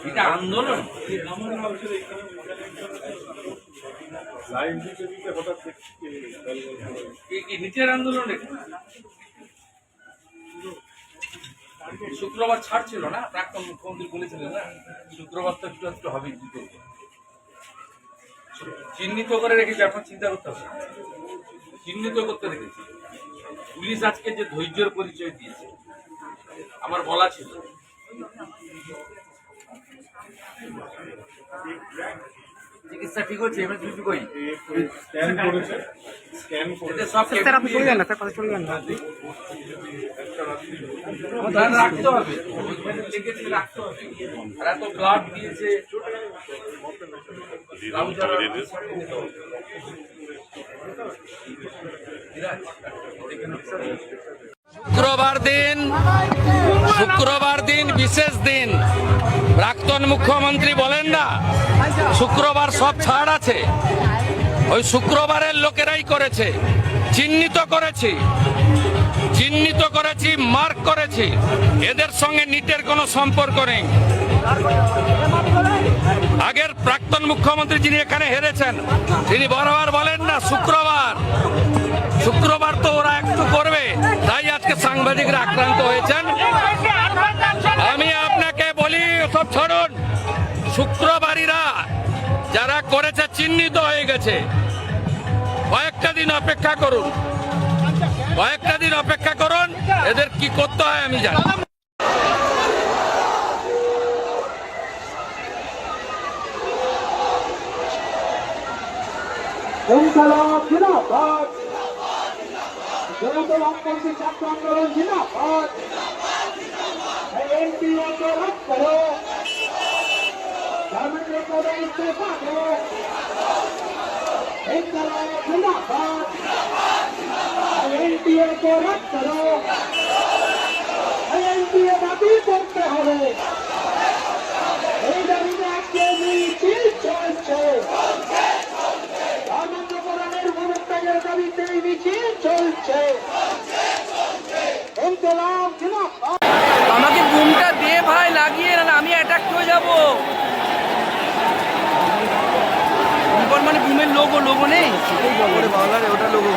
এটা আন্দোলন। নিচের আন্দোলন শুক্রবার ছাড় ছিল না, প্রাক্তন মুখ্যমন্ত্রী বলেছিলেন না শুক্রবার তো একটু একটু হবে, চিহ্নিত করে রেখেছি। আপনার চিন্তা করতে হবে, চিহ্নিত করতে রেখেছি। পুলিশ আজকে যে ধৈর্যের পরিচয় দিয়েছে, আমার বলা ছিল চিকিৎসা ঠিক হচ্ছে, এমএসবিপি কই স্ক্যান করেছে, স্ক্যান করেছে সব স্যার আপনি চলে যান না, স্যার কথা চলে যান না, রাখতে হবে, লিখেছে রাখতে হবে। আর এত ব্লাড দিয়েছে, শুক্রবার দিন বিশেষ দিন। প্রাক্তন মুখ্যমন্ত্রী বলেন না শুক্রবার সব ছাড় আছে, ওই শুক্রবারের লোকেরাই করেছে। চিহ্নিত করেছি, মার্ক করেছি। এদের সঙ্গে নিটের কোনো সম্পর্ক নেই। আগের প্রাক্তন মুখ্যমন্ত্রী যিনি এখানে হেরেছেন, তিনি বারবার বলেন না শুক্রবার তো ওরা একটু করবে, তাই আজকে সাংবাদিকরা আক্রান্ত হয়েছেন। আমি আপনাকে বলি সব ছাড়ুন, শুক্রবারীরা যারা করেছে চিহ্নিত হয়ে গেছে। কয়েকটা দিন অপেক্ষা করুন, এদের কি করতে হয় আমি জানি। দাবি করতে হবে, এই দাবিতে আজকে মিছিল চলছে। ধর্মান্তকরণের মনোত্যাগের দাবিতে মিছিল চলছে। আমাকে বুমটা দে ভাই, লাগিয়ে না আমি অ্যাটাক হয়ে যাবো। মানে বুমের লোগো নেই, ওটা লোগো